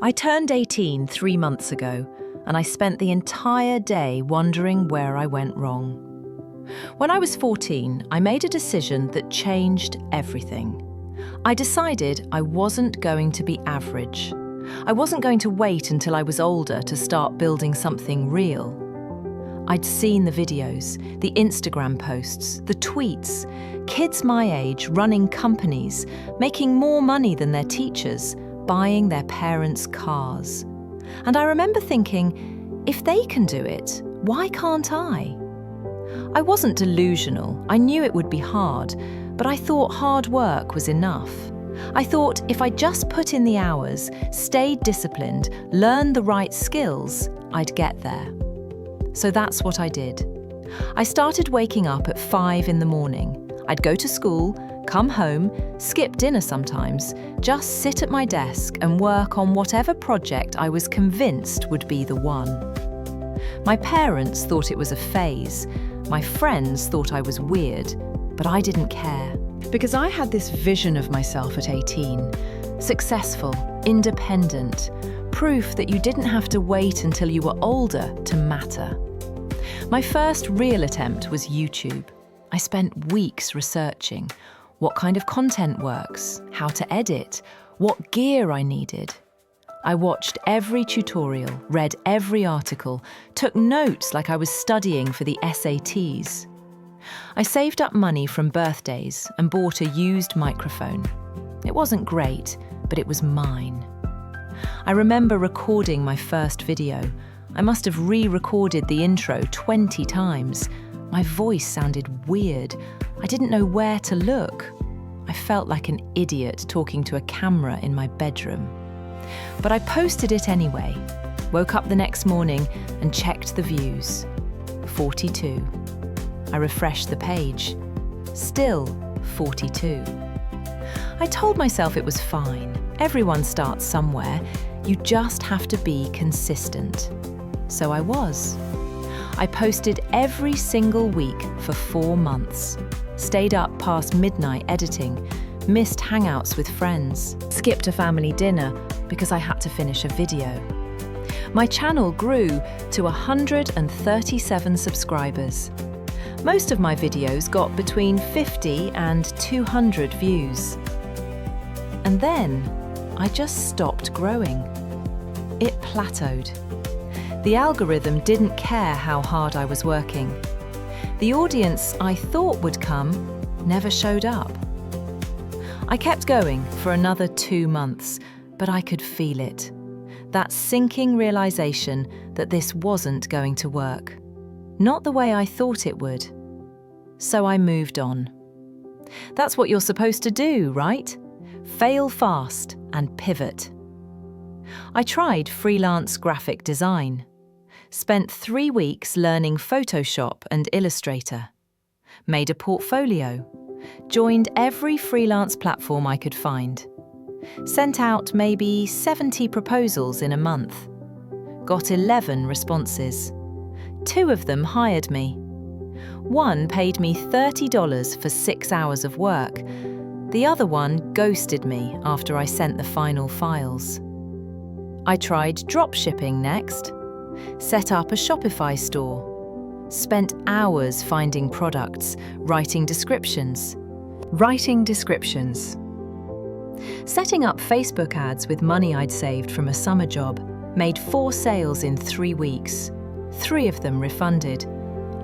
I turned 18 3 months ago, and I spent the entire day wondering where I went wrong. When I was 14, I made a decision that changed everything. I decided I wasn't going to be average. I wasn't going to wait until I was older to start building something real. I'd seen the videos, the Instagram posts, the tweets, kids my age running companies, making more money than their teachers, buying their parents' cars. And I remember thinking, if they can do it, why can't I? I wasn't delusional. I knew it would be hard, but I thought hard work was enough. I thought if I just put in the hours, stayed disciplined, learned the right skills, I'd get there. So that's what I did. I started waking up at 5 in the morning. I'd go to school, come home, skip dinner sometimes, just sit at my desk and work on whatever project I was convinced would be the one. My parents thought it was a phase. My friends thought I was weird, but I didn't care. Because I had this vision of myself at 18. Successful, independent, proof that you didn't have to wait until you were older to matter. My first real attempt was YouTube. I spent weeks researching what kind of content works, how to edit, what gear I needed. I watched every tutorial, read every article, took notes like I was studying for the SATs. I saved up money from birthdays and bought a used microphone. It wasn't great, but it was mine. I remember recording my first video. I must have re-recorded the intro 20 times. My voice sounded weird. I didn't know where to look. I felt like an idiot talking to a camera in my bedroom. But I posted it anyway. Woke up the next morning and checked the views. 42. I refreshed the page. Still 42. I told myself it was fine. Everyone starts somewhere. You just have to be consistent. So I was. I posted every single week for 4 months. Stayed up past midnight editing. Missed hangouts with friends. Skipped a family dinner because I had to finish a video. My channel grew to 137 subscribers. Most of my videos got between 50 and 200 views. And then I just stopped growing. It plateaued. The algorithm didn't care how hard I was working. The audience I thought would come never showed up. I kept going for another 2 months, but I could feel it. That sinking realization that this wasn't going to work. Not the way I thought it would. So I moved on. That's what you're supposed to do, right? Fail fast and pivot. I tried freelance graphic design. Spent 3 weeks learning Photoshop and Illustrator. Made a portfolio. Joined every freelance platform I could find. Sent out maybe 70 proposals in a month. Got 11 responses. 2 of them hired me. One paid me $30 for 6 hours of work. The other one ghosted me after I sent the final files. I tried dropshipping next. Set up a Shopify store. Spent hours finding products, writing descriptions. Setting up Facebook ads with money I'd saved from a summer job. Made 4 sales in 3 weeks. 3 of them refunded.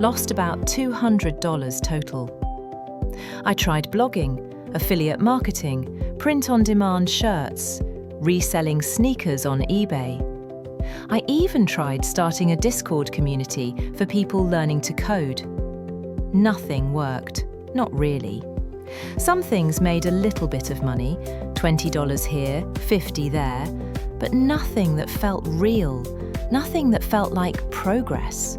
Lost about $200 total. I tried blogging, affiliate marketing, print-on-demand shirts, reselling sneakers on eBay. I even tried starting a Discord community for people learning to code. Nothing worked. Not really. Some things made a little bit of money, $20 here, $50 there, but nothing that felt real, nothing that felt like progress.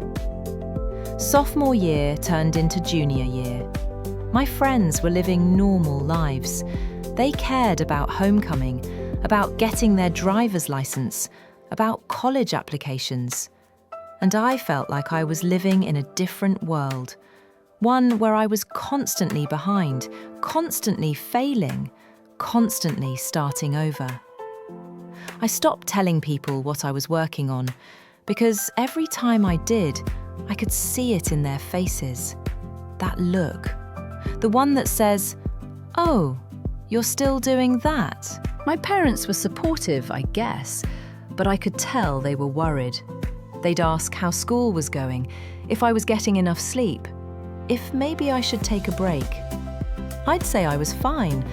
Sophomore year turned into junior year. My friends were living normal lives. They cared about homecoming, about getting their driver's license, about college applications. And I felt like I was living in a different world, one where I was constantly behind, constantly failing, constantly starting over. I stopped telling people what I was working on because every time I did, I could see it in their faces. That look. The one that says, "Oh, you're still doing that?" My parents were supportive, I guess, but I could tell they were worried. They'd ask how school was going, if I was getting enough sleep, if maybe I should take a break. I'd say I was fine,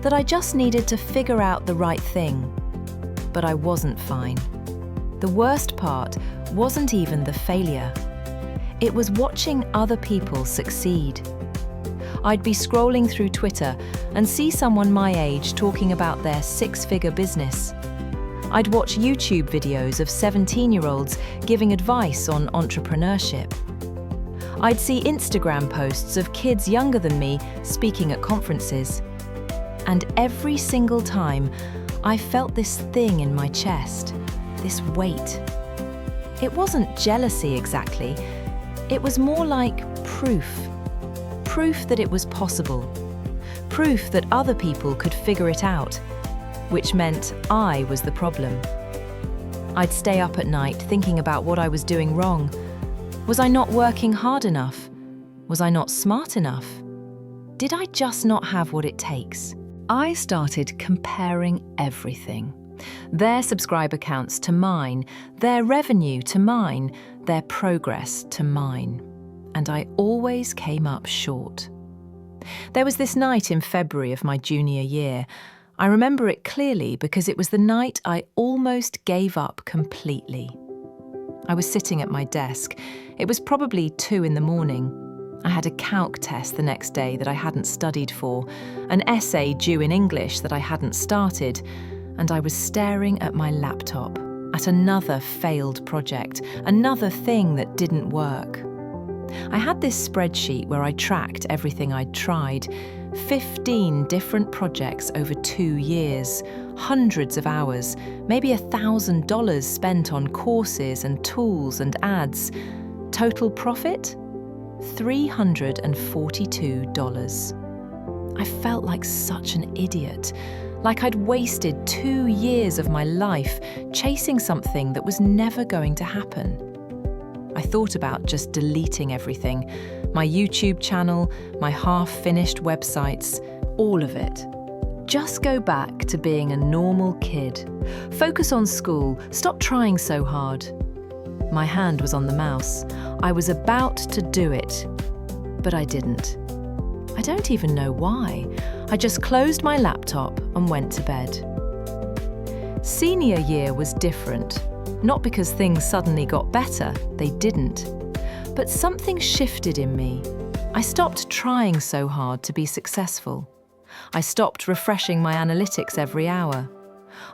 that I just needed to figure out the right thing. But I wasn't fine. The worst part wasn't even the failure. It was watching other people succeed. I'd be scrolling through Twitter and see someone my age talking about their six-figure business. I'd watch YouTube videos of 17-year-olds giving advice on entrepreneurship. I'd see Instagram posts of kids younger than me speaking at conferences. And every single time, I felt this thing in my chest, this weight. It wasn't jealousy exactly. It was more like proof. Proof that it was possible. Proof that other people could figure it out, which meant I was the problem. I'd stay up at night thinking about what I was doing wrong. Was I not working hard enough? Was I not smart enough? Did I just not have what it takes? I started comparing everything. Their subscriber counts to mine, their revenue to mine, their progress to mine. And I always came up short. There was this night in February of my junior year. I remember it clearly because it was the night I almost gave up completely. I was sitting at my desk. It was probably 2 a.m. I had a calc test the next day that I hadn't studied for, an essay due in English that I hadn't started, and I was staring at my laptop, at another failed project, another thing that didn't work. I had this spreadsheet where I tracked everything I'd tried, 15 different projects over 2 years, hundreds of hours, maybe $1,000 spent on courses and tools and ads. Total profit? $342. I felt like such an idiot, like I'd wasted 2 years of my life chasing something that was never going to happen. I thought about just deleting everything, my YouTube channel, my half-finished websites, all of it. Just go back to being a normal kid. Focus on school, stop trying so hard. My hand was on the mouse. I was about to do it, but I didn't. I don't even know why. I just closed my laptop and went to bed. Senior year was different. Not because things suddenly got better, they didn't. But something shifted in me. I stopped trying so hard to be successful. I stopped refreshing my analytics every hour.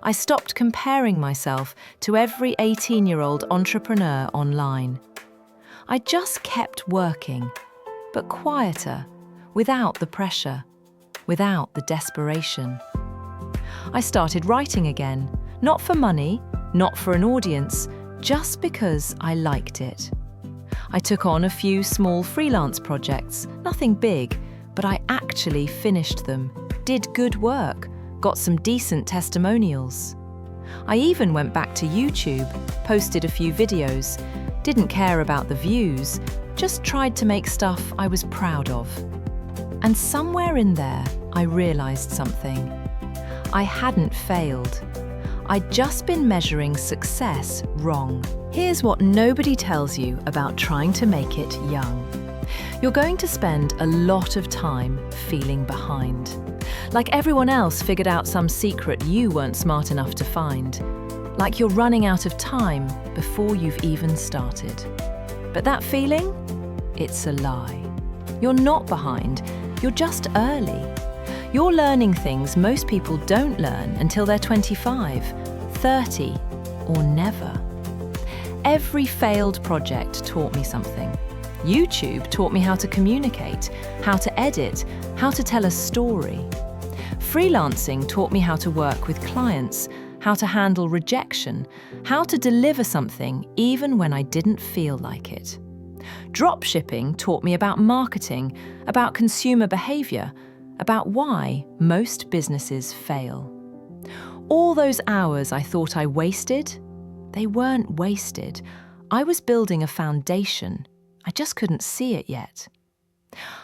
I stopped comparing myself to every 18-year-old entrepreneur online. I just kept working, but quieter, without the pressure, without the desperation. I started writing again, not for money, not for an audience, just because I liked it. I took on a few small freelance projects, nothing big, but I actually finished them, did good work, got some decent testimonials. I even went back to YouTube, posted a few videos, didn't care about the views, just tried to make stuff I was proud of. And somewhere in there, I realized something. I hadn't failed. I'd just been measuring success wrong. Here's what nobody tells you about trying to make it young. You're going to spend a lot of time feeling behind. Like everyone else figured out some secret you weren't smart enough to find. Like you're running out of time before you've even started. But that feeling? It's a lie. You're not behind, you're just early. You're learning things most people don't learn until they're 25, 30, or never. Every failed project taught me something. YouTube taught me how to communicate, how to edit, how to tell a story. Freelancing taught me how to work with clients, how to handle rejection, how to deliver something even when I didn't feel like it. Dropshipping taught me about marketing, about consumer behavior, about why most businesses fail. All those hours I thought I wasted, they weren't wasted. I was building a foundation. I just couldn't see it yet.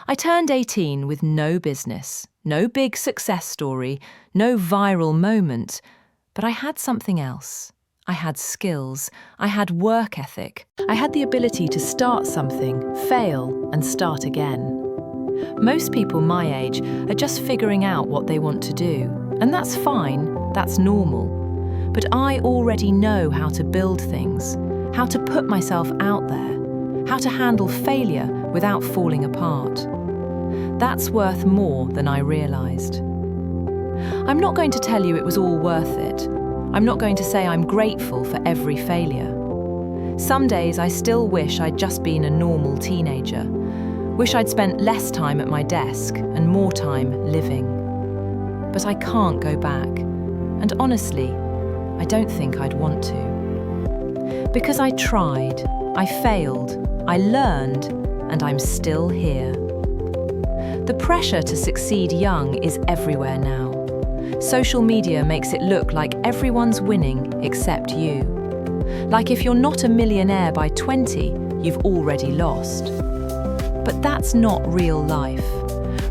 I turned 18 with no business, no big success story, no viral moment, but I had something else. I had skills, I had work ethic, I had the ability to start something, fail, and start again. Most people my age are just figuring out what they want to do, and that's fine, that's normal. But I already know how to build things, how to put myself out there, how to handle failure without falling apart. That's worth more than I realised. I'm not going to tell you it was all worth it. I'm not going to say I'm grateful for every failure. Some days I still wish I'd just been a normal teenager. Wish I'd spent less time at my desk and more time living. But I can't go back. And honestly, I don't think I'd want to. Because I tried, I failed, I learned, and I'm still here. The pressure to succeed young is everywhere now. Social media makes it look like everyone's winning except you. Like if you're not a millionaire by 20, you've already lost. But that's not real life.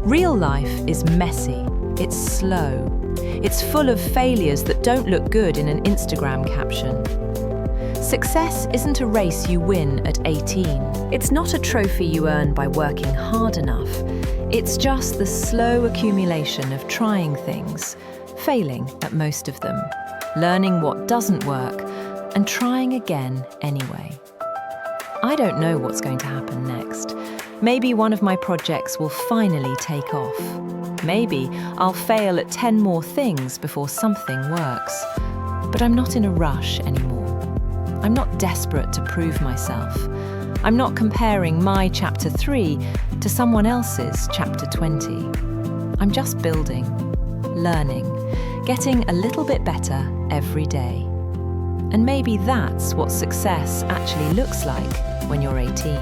Real life is messy, it's slow, it's full of failures that don't look good in an Instagram caption. Success isn't a race you win at 18. It's not a trophy you earn by working hard enough. It's just the slow accumulation of trying things, failing at most of them, learning what doesn't work, and trying again anyway. I don't know what's going to happen next. Maybe one of my projects will finally take off. Maybe I'll fail at 10 more things before something works. But I'm not in a rush anymore. I'm not desperate to prove myself. I'm not comparing my chapter 3 to someone else's chapter 20. I'm just building, learning, getting a little bit better every day. And maybe that's what success actually looks like when you're 18.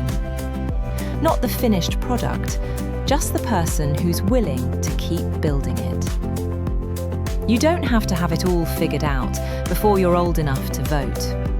Not the finished product, just the person who's willing to keep building it. You don't have to have it all figured out before you're old enough to vote.